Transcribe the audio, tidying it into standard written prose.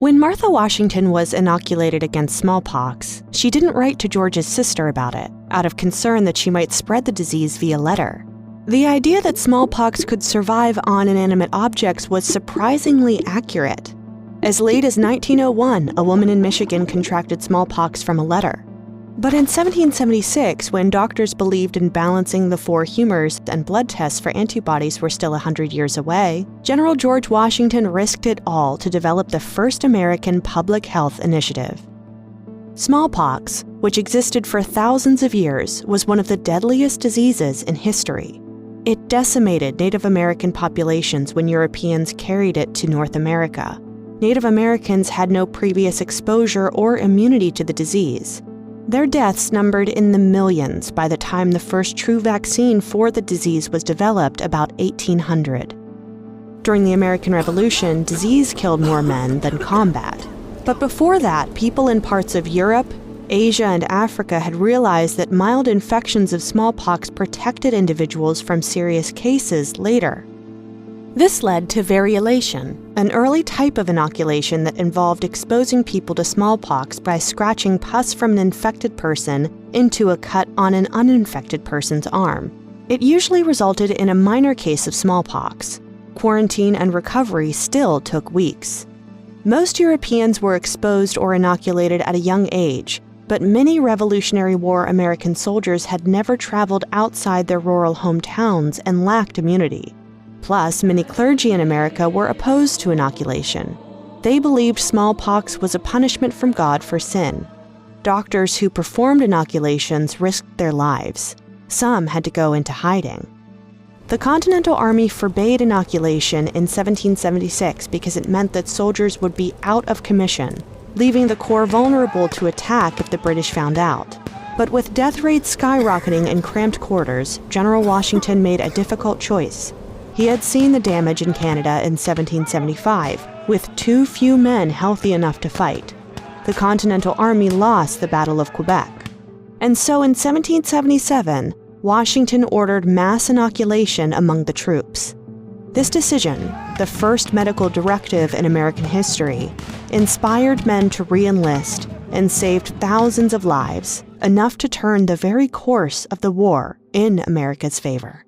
When Martha Washington was inoculated against smallpox, she didn't write to George's sister about it, out of concern that she might spread the disease via letter. The idea that smallpox could survive on inanimate objects was surprisingly accurate. As late as 1901, a woman in Michigan contracted smallpox from a letter. But in 1776, when doctors believed in balancing the four humors and blood tests for antibodies were still 100 years away, General George Washington risked it all to develop the first American public health initiative. Smallpox, which existed for thousands of years, was one of the deadliest diseases in history. It decimated Native American populations when Europeans carried it to North America. Native Americans had no previous exposure or immunity to the disease. Their deaths numbered in the millions by the time the first true vaccine for the disease was developed about 1800. During the American Revolution, disease killed more men than combat. But before that, people in parts of Europe, Asia, and Africa had realized that mild infections of smallpox protected individuals from serious cases later. This led to variolation, an early type of inoculation that involved exposing people to smallpox by scratching pus from an infected person into a cut on an uninfected person's arm. It usually resulted in a minor case of smallpox. Quarantine and recovery still took weeks. Most Europeans were exposed or inoculated at a young age, but many Revolutionary War American soldiers had never traveled outside their rural hometowns and lacked immunity. Plus, many clergy in America were opposed to inoculation. They believed smallpox was a punishment from God for sin. Doctors who performed inoculations risked their lives. Some had to go into hiding. The Continental Army forbade inoculation in 1776 because it meant that soldiers would be out of commission, leaving the Corps vulnerable to attack if the British found out. But with death rates skyrocketing in cramped quarters, General Washington made a difficult choice. He had seen the damage in Canada in 1775, with too few men healthy enough to fight. The Continental Army lost the Battle of Quebec. And so in 1777, Washington ordered mass inoculation among the troops. This decision, the first medical directive in American history, inspired men to re-enlist and saved thousands of lives, enough to turn the very course of the war in America's favor.